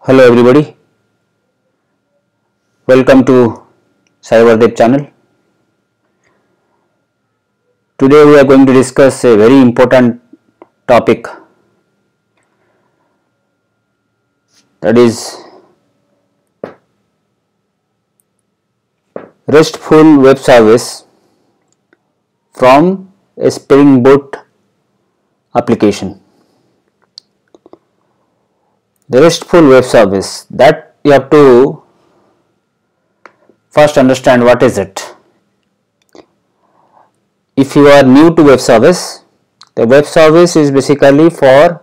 Hello everybody, welcome to Cyberdev channel. Today we are going to discuss a very important topic, that is RESTful web service from a Spring Boot application. The RESTful web service, that you have to first understand what is it. If you are new to web service, the web service is basically for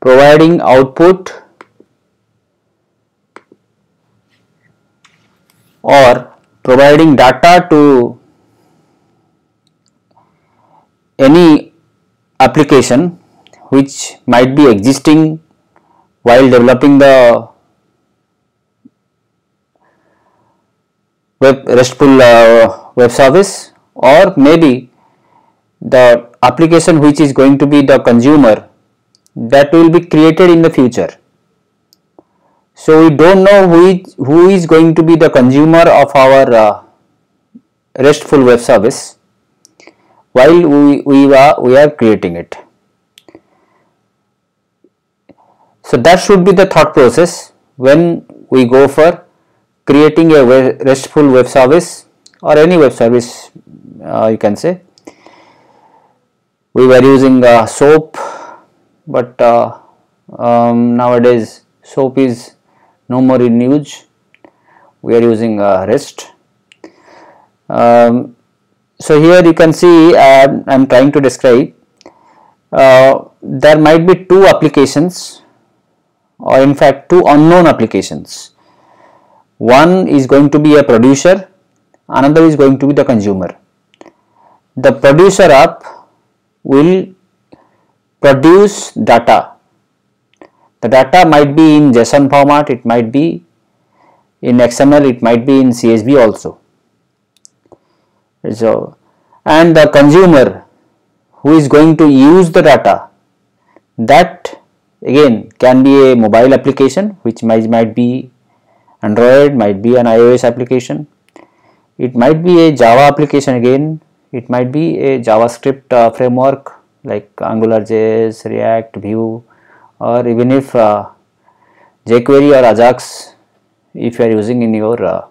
providing output or providing data to any application which might be existing while developing the RESTful web service, or maybe the application which is going to be the consumer that will be created in the future. So we don't know who is going to be the consumer of our RESTful web service while we are creating it. So that should be the thought process when we go for creating a RESTful web service or any web service. You can say we were using SOAP, but nowadays SOAP is no more in use. We are using REST. So here you can see I am trying to describe there might be two applications, or in fact two unknown applications. One is going to be a producer, another is going to be the consumer. The producer app will produce data. The data might be in JSON format, it might be in XML, it might be in CSV also. So, and the consumer who is going to use the data, that again can be a mobile application which might be Android, might be an iOS application, it might be a Java application again, it might be a JavaScript framework like AngularJS, React, Vue, or even if jQuery or Ajax if you are using in your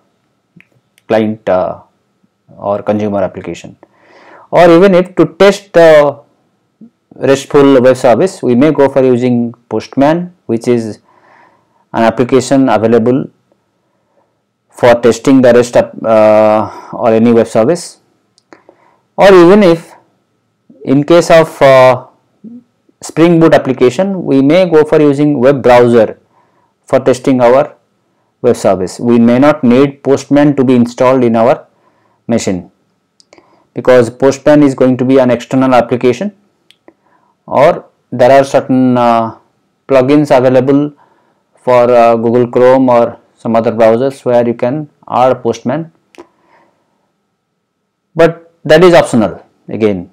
client or consumer application. Or even if to test the RESTful web service, we may go for using Postman, which is an application available for testing the REST or any web service. Or even if in case of Spring Boot application, we may go for using web browser for testing our web service. We may not need Postman to be installed in our machine, because Postman is going to be an external application, or there are certain plugins available for Google Chrome or some other browsers where you can add Postman, but that is optional again.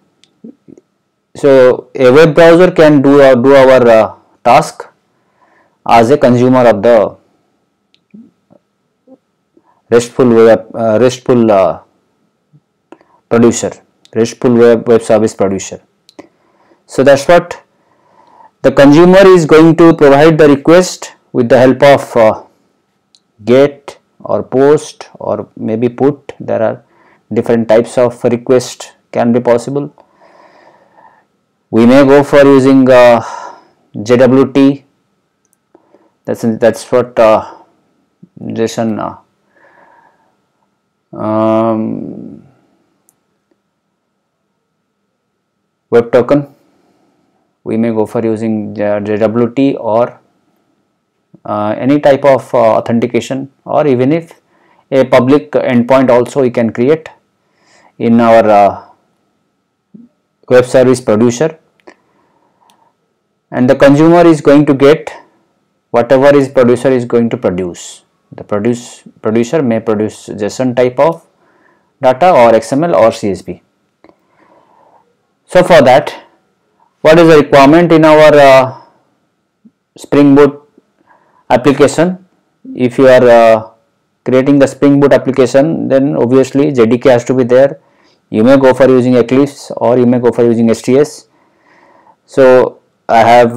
So a web browser can do our task as a consumer of the RESTful producer, RESTful web service producer. So that's what the consumer is going to provide the request with the help of GET or POST or maybe PUT. There are different types of request can be possible. We may go for using JWT. That's what JSON web token. We may go for using JWT or any type of authentication, or even if a public endpoint also we can create in our web service producer, and the consumer is going to get whatever is producer is going to produce. The producer may produce JSON type of data or XML or CSV. So for that, what is the requirement in our Spring Boot application. If you are creating the Spring Boot application, then obviously JDK has to be there. You may go for using Eclipse or you may go for using STS. So I have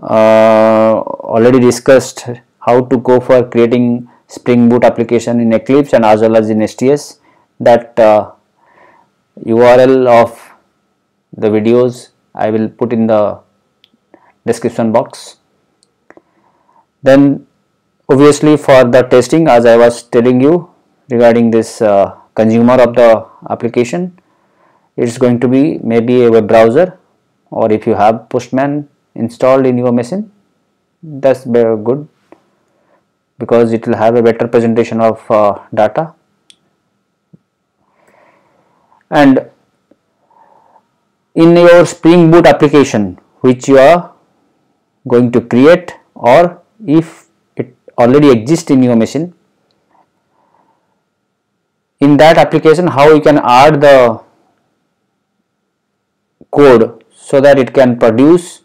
already discussed how to go for creating Spring Boot application in Eclipse and as well as in STS. That URL of the videos I will put in the description box. Then obviously for the testing, as I was telling you regarding this consumer of the application, it is going to be maybe a web browser, or if you have Postman installed in your machine, that's very good because it will have a better presentation of data. And in your Spring Boot application which you are going to create, or if it already exists in your machine, in that application how you can add the code so that it can produce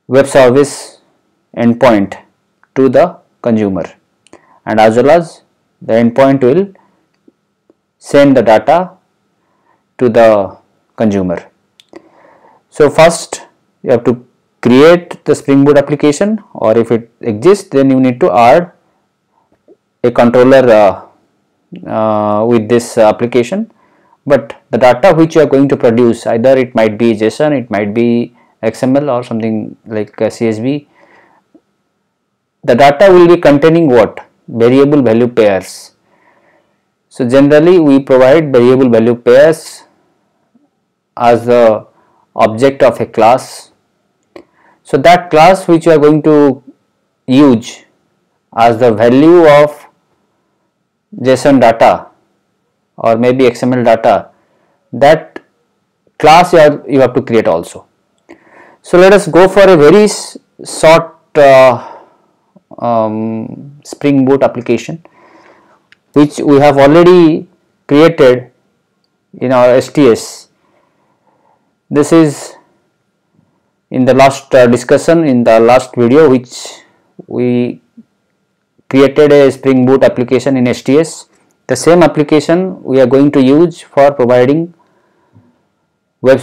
web service endpoint to the consumer, and as well as the endpoint will send the data to the consumer. So first you have to create the Spring Boot application, or if it exists then you need to add a controller with this application. But the data which you are going to produce, either it might be JSON, it might be XML or something like CSV, the data will be containing what? Variable value pairs. So generally we provide variable value pairs as the object of a class. So that class which you are going to use as the value of JSON data or maybe XML data, that class you have to create also. So let us go for a very short Spring Boot application which we have already created in our STS. This is in the last discussion, in the last video, which we created a Spring Boot application in STS. The same application we are going to use for providing web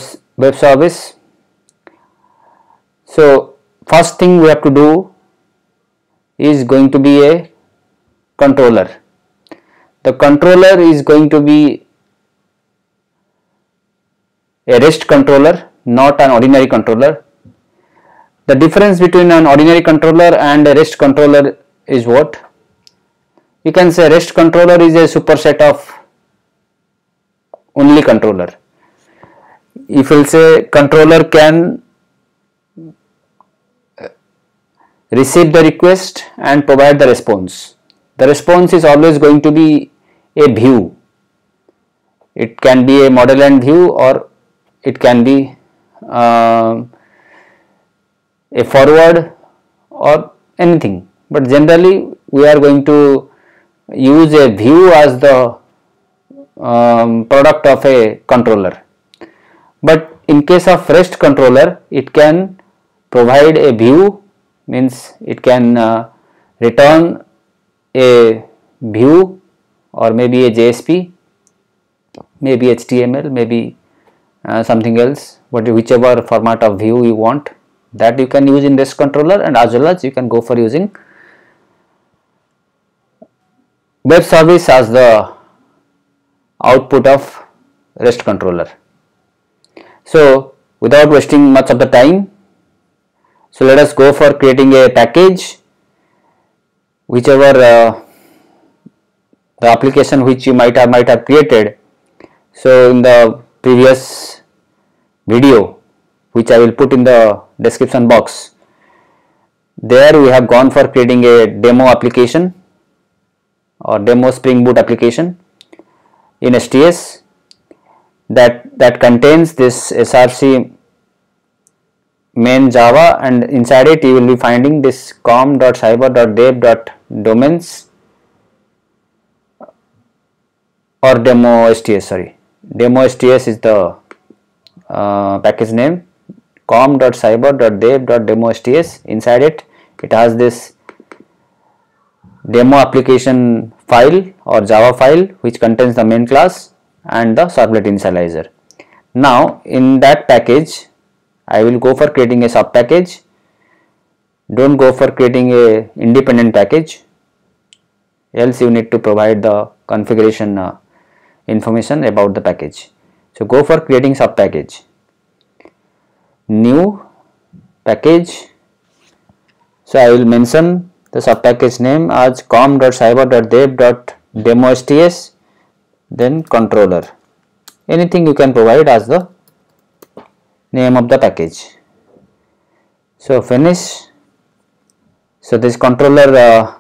service. So first thing we have to do is going to be a controller. The controller is going to be a REST controller, not an ordinary controller. The difference between an ordinary controller and a REST controller is what? You can say REST controller is a superset of only controller. If you say controller can receive the request and provide the response. The response is always going to be a view. It can be a model and view, or it can be a forward or anything. But generally we are going to use a view as the product of a controller. But in case of REST controller, it can provide a view, means it can return a view or maybe a JSP, maybe HTML, maybe something else, but whichever format of view you want, that you can use in REST controller, and as well as you can go for using web service as the output of REST controller. So without wasting much of the time, so let us go for creating a package, whichever the application which you might have created. So in the previous video, which I will put in the description box, there we have gone for creating a demo application or demo Spring Boot application in STS that contains this src main Java, and inside it you will be finding this com.cyber.dev.domains or demo STS. Demo STS is the package name. com.cyber.dev.demosts. Inside it has this demo application file or Java file which contains the main class and the servlet initializer. Now in that package I will go for creating a sub package. Don't go for creating a independent package, else you need to provide the configuration information about the package. So go for creating sub package. New package. So I will mention the sub package name as com.cyber.dev.demosts, then controller. Anything you can provide as the name of the package. So finish. So this controller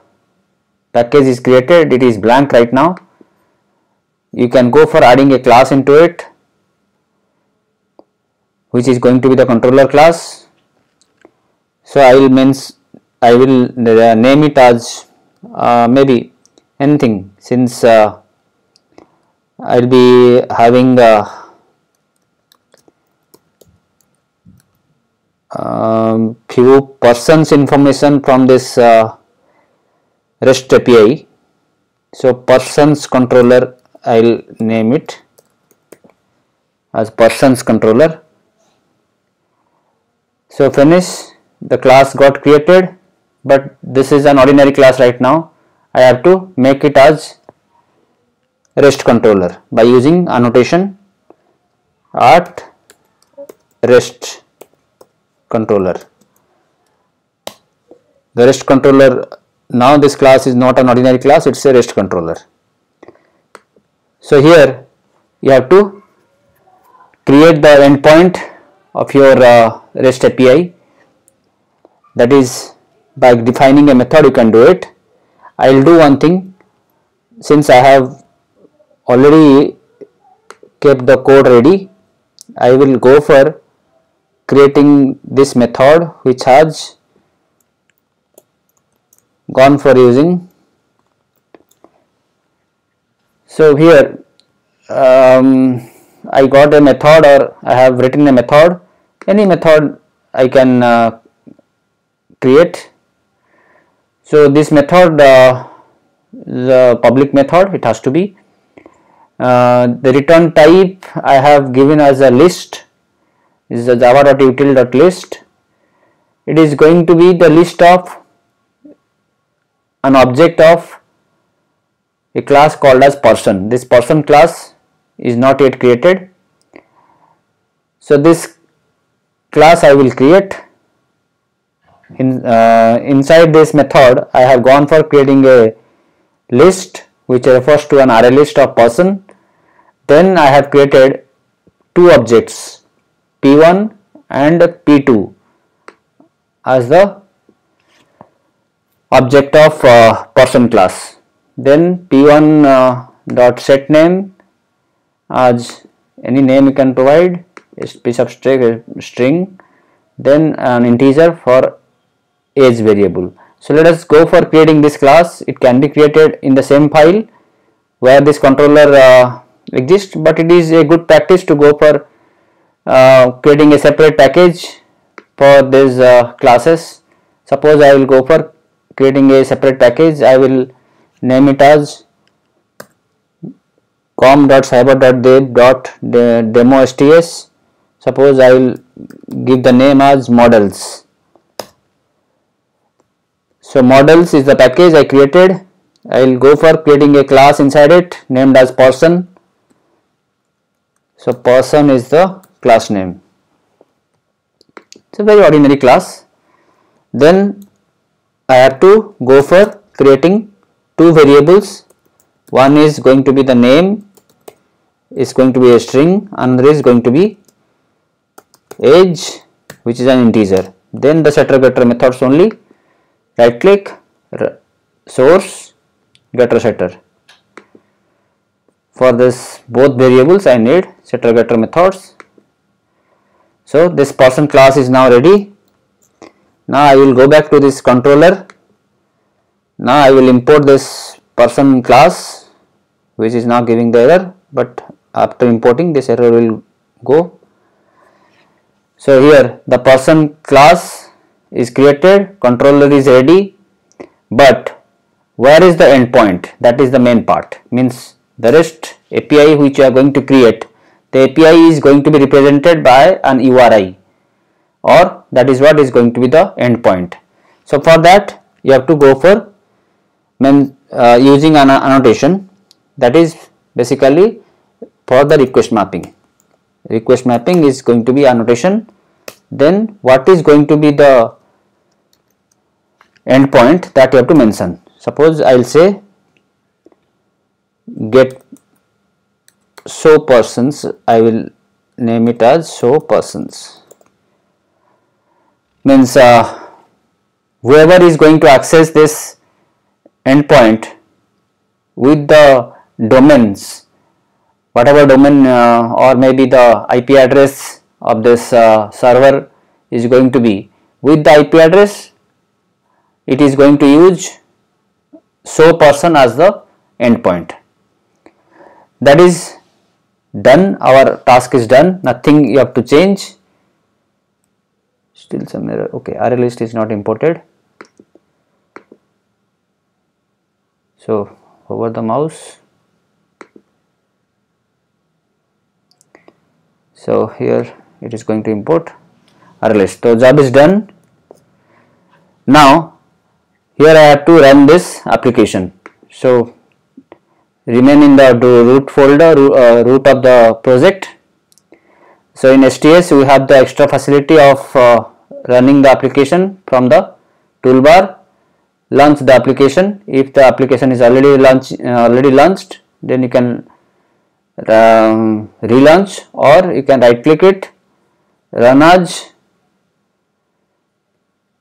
package is created. It is blank right now. You can go for adding a class into it, which is going to be the controller class. So I will name it as maybe anything, since I will be having few persons information from this REST API. So persons controller, I will name it as persons controller. So finish. The class got created, but this is an ordinary class right now. I have to make it as REST controller by using annotation at REST controller. The REST controller, now this class is not an ordinary class, it's a REST controller. So here you have to create the endpoint of your REST API. That is, by defining a method you can do it. I will do one thing, since I have already kept the code ready. I will go for creating this method which has gone for using. So here I got a method, or I have written a method. Any method I can create. So this method the public method, it has to be. The return type I have given as a list, is a java.util.list. It is going to be the list of an object of a class called as person. This person class is not yet created. So this class I will create. Inside this method I have gone for creating a list which refers to an array list of person. Then I have created two objects, P1 and P2, as the object of person class. Then P1 dot set name as any name you can provide, a piece of string, then an integer for age variable. So let us go for creating this class. It can be created in the same file where this controller exists, but it is a good practice to go for creating a separate package for these classes. Suppose I will go for creating a separate package. I will name it as com.cyber.dev.demosts. Suppose I will give the name as models. So models is the package I created. I will go for creating a class inside it named as person. So person is the class name. It's a very ordinary class. Then I have to go for creating two variables. One is going to be the name, is going to be a string, another is going to be age, which is an integer. Then the setter getter methods only. Right click, source, getter setter. For this both variables I need setter getter methods. So this person class is now ready. Now I will go back to this controller. Now I will import this person class, which is now giving the error, but after importing this error will go. So here the person class is created, controller is ready, but where is the endpoint? That is the main part. Means the REST API which you are going to create, the API is going to be represented by an URI, or that is what is going to be the endpoint. So for that you have to go for using an annotation, that is basically for the request mapping. Request mapping is going to be annotation. Then what is going to be the endpoint, that you have to mention. Suppose I will say get show persons, I will name it as show persons. Means whoever is going to access this endpoint with the domains, whatever domain or maybe the IP address of this server is going to be, with the IP address it is going to use show person as the endpoint. That is done, our task is done, nothing you have to change. Still some error. Okay, array list is not imported. So over the mouse. So here it is going to import array list. So job is done. Now here I have to run this application. So remain in the root folder, root of the project. So in STS we have the extra facility of running the application from the toolbar. Launch the application. If the application is already launched, then you can relaunch, or you can right click it, run as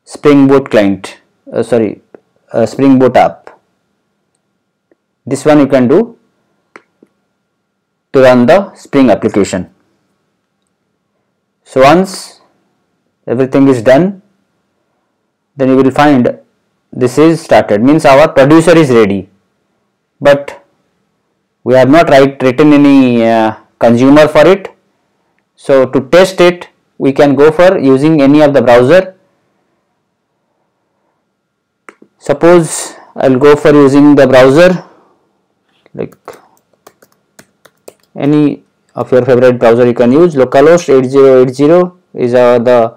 Spring Boot client, Spring Boot app. This one you can do to run the Spring application. So once everything is done, then you will find this is started, means our producer is ready, but we have not written any consumer for it. So to test it, we can go for using any of the browser. Suppose I will go for using the browser like any of your favorite browser you can use. Localhost 8080 is the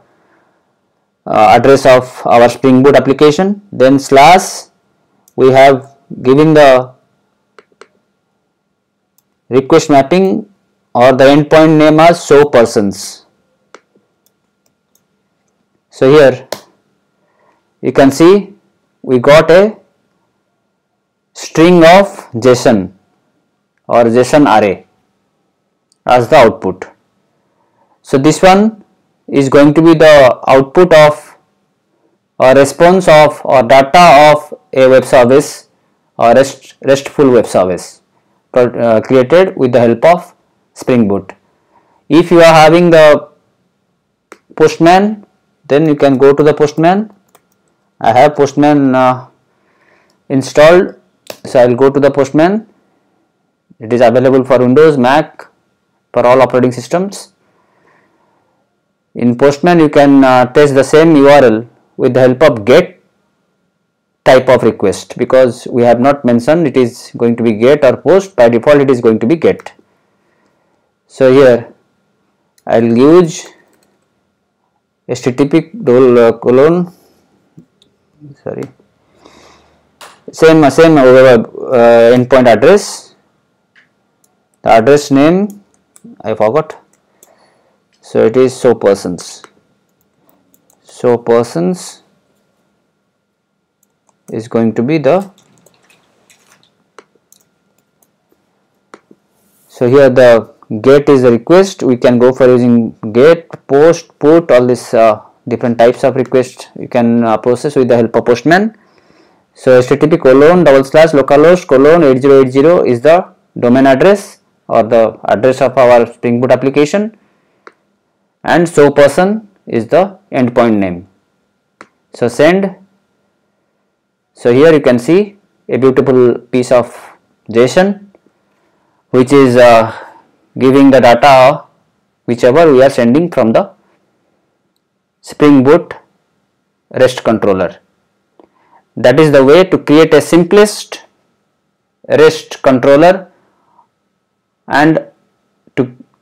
address of our Spring Boot application. Then / we have given the request mapping or the endpoint name as show persons. So here you can see we got a string of JSON or JSON array as the output. So this one is going to be the output of or response of or data of a web service or RESTful web service created with the help of Spring Boot. If you are having the Postman, then you can go to the Postman. I have Postman installed, so I will go to the Postman. It is available for Windows, Mac, for all operating systems. In Postman you can test the same URL with the help of get type of request, because we have not mentioned it is going to be get or post. By default it is going to be get. So here I will use http colon same endpoint address. The address name I forgot, so it is show persons. So persons is going to be the, so here the get is the request. We can go for using get, post, put, all this different types of requests you can process with the help of Postman. So http colon / localhost colon 8080 is the domain address or the address of our Spring Boot application, and show person is the endpoint name. So send. So here you can see a beautiful piece of JSON which is giving the data whichever we are sending from the Spring Boot REST controller. That is the way to create a simplest REST controller and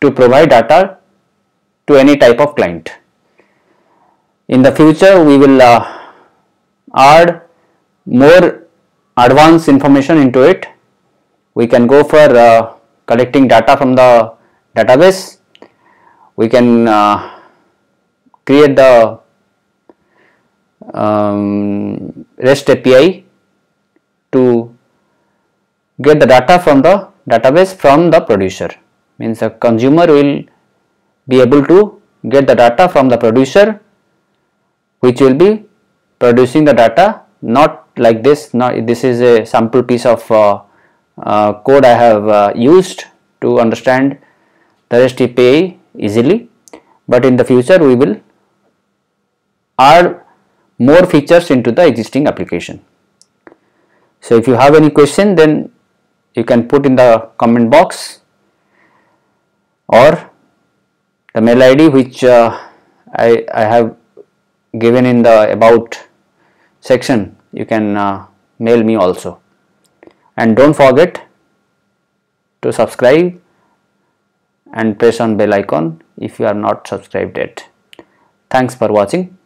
to provide data to any type of client. In the future, we will add more advanced information into it. We can go for collecting data from the database. We can create the REST API to get the data from the database from the producer. Means the consumer will be able to get the data from the producer, which will be producing the data, not like this. Now this is a sample piece of code I have used to understand the REST API easily, but in the future we will add more features into the existing application. So if you have any question, then you can put in the comment box, or the mail ID which I have given in the about section. You can mail me also, and don't forget to subscribe and press on bell icon if you are not subscribed yet. Thanks for watching.